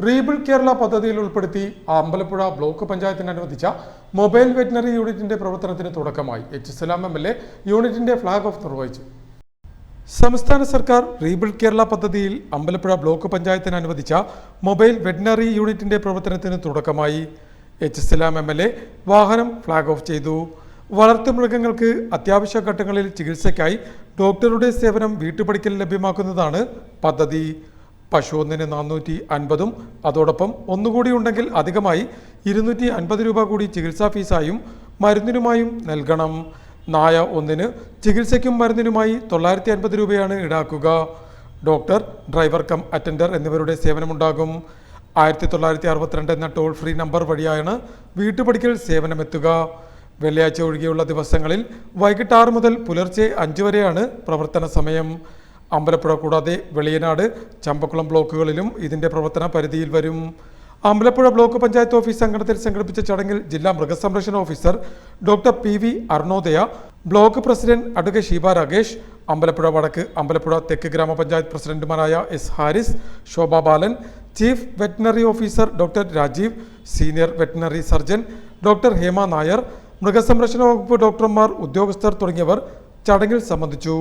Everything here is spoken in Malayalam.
റീബിൽഡ് കേരള പദ്ധതിയിൽ ഉൾപ്പെടുത്തി അമ്പലപ്പുഴ ബ്ലോക്ക് പഞ്ചായത്തിന് അനുവദിച്ച മൊബൈൽ വെറ്റിനറി യൂണിറ്റിന്റെ പ്രവർത്തനത്തിന് തുടക്കമായി. എച്ച് സലാം MLA യൂണിറ്റിന്റെ ഫ്ളാഗ് ഓഫ് നിർവഹിച്ചു. സംസ്ഥാന സർക്കാർ റീബിൽഡ് കേരള പദ്ധതിയിൽ അമ്പലപ്പുഴ ബ്ലോക്ക് പഞ്ചായത്തിന് അനുവദിച്ച മൊബൈൽ വെറ്റിനറി യൂണിറ്റിന്റെ പ്രവർത്തനത്തിന് തുടക്കമായി. എച്ച് സലാം MLA വാഹനം ഫ്ളാഗ് ഓഫ് ചെയ്തു. വളർത്തുമൃഗങ്ങൾക്ക് അത്യാവശ്യ ഘട്ടങ്ങളിൽ ചികിത്സയ്ക്കായി ഡോക്ടറുടെ സേവനം വീട്ടുപടിക്കൽ ലഭ്യമാക്കുന്നതാണ് പദ്ധതി. പശു ഒന്നിന് 450 അതോടൊപ്പം ഒന്നുകൂടി ഉണ്ടെങ്കിൽ അധികമായി 250 രൂപ കൂടി ചികിത്സാ ഫീസായും മരുന്നിനുമായും നൽകണം. നായ ഒന്നിന് ചികിത്സയ്ക്കും മരുന്നിനുമായി 950 രൂപയാണ് ഈടാക്കുക. ഡോക്ടർ, ഡ്രൈവർ കം അറ്റൻഡർ എന്നിവരുടെ സേവനമുണ്ടാകും. 1962 എന്ന ടോൾ ഫ്രീ നമ്പർ വഴിയാണ് വീട്ടുപടിക്കൽ സേവനമെത്തുക. വെള്ളിയാഴ്ച ഒഴികെയുള്ള ദിവസങ്ങളിൽ വൈകിട്ട് 6 മുതൽ പുലർച്ചെ 5 വരെയാണ് പ്രവർത്തന സമയം. അമ്പലപ്പുഴ കൂടാതെ വെളിയനാട്, ചമ്പക്കുളം ബ്ലോക്കുകളിലും ഇതിന്റെ പ്രവർത്തന പരിധിയിൽ വരും. അമ്പലപ്പുഴ ബ്ലോക്ക് പഞ്ചായത്ത് ഓഫീസ് അങ്കണത്തിൽ സംഘടിപ്പിച്ച ചടങ്ങിൽ ജില്ലാ മൃഗസംരക്ഷണ officer doctor PV Arunodaya, block president advocate Sheeba Ragesh, Ambalappuzha വടക്ക്, അമ്പലപ്പുഴ തെക്ക് ഗ്രാമപഞ്ചായത്ത് പ്രസിഡന്റുമാരായ S Haris, Shobha Balan, chief veterinary officer doctor Rajeev, senior veterinary surgeon doctor Hema Nair, മൃഗസംരക്ഷണ വകുപ്പ് ഡോക്ടർമാർ, ഉദ്യോഗസ്ഥർ തുടങ്ങിയവർ ചടങ്ങിൽ സംബന്ധിച്ചു.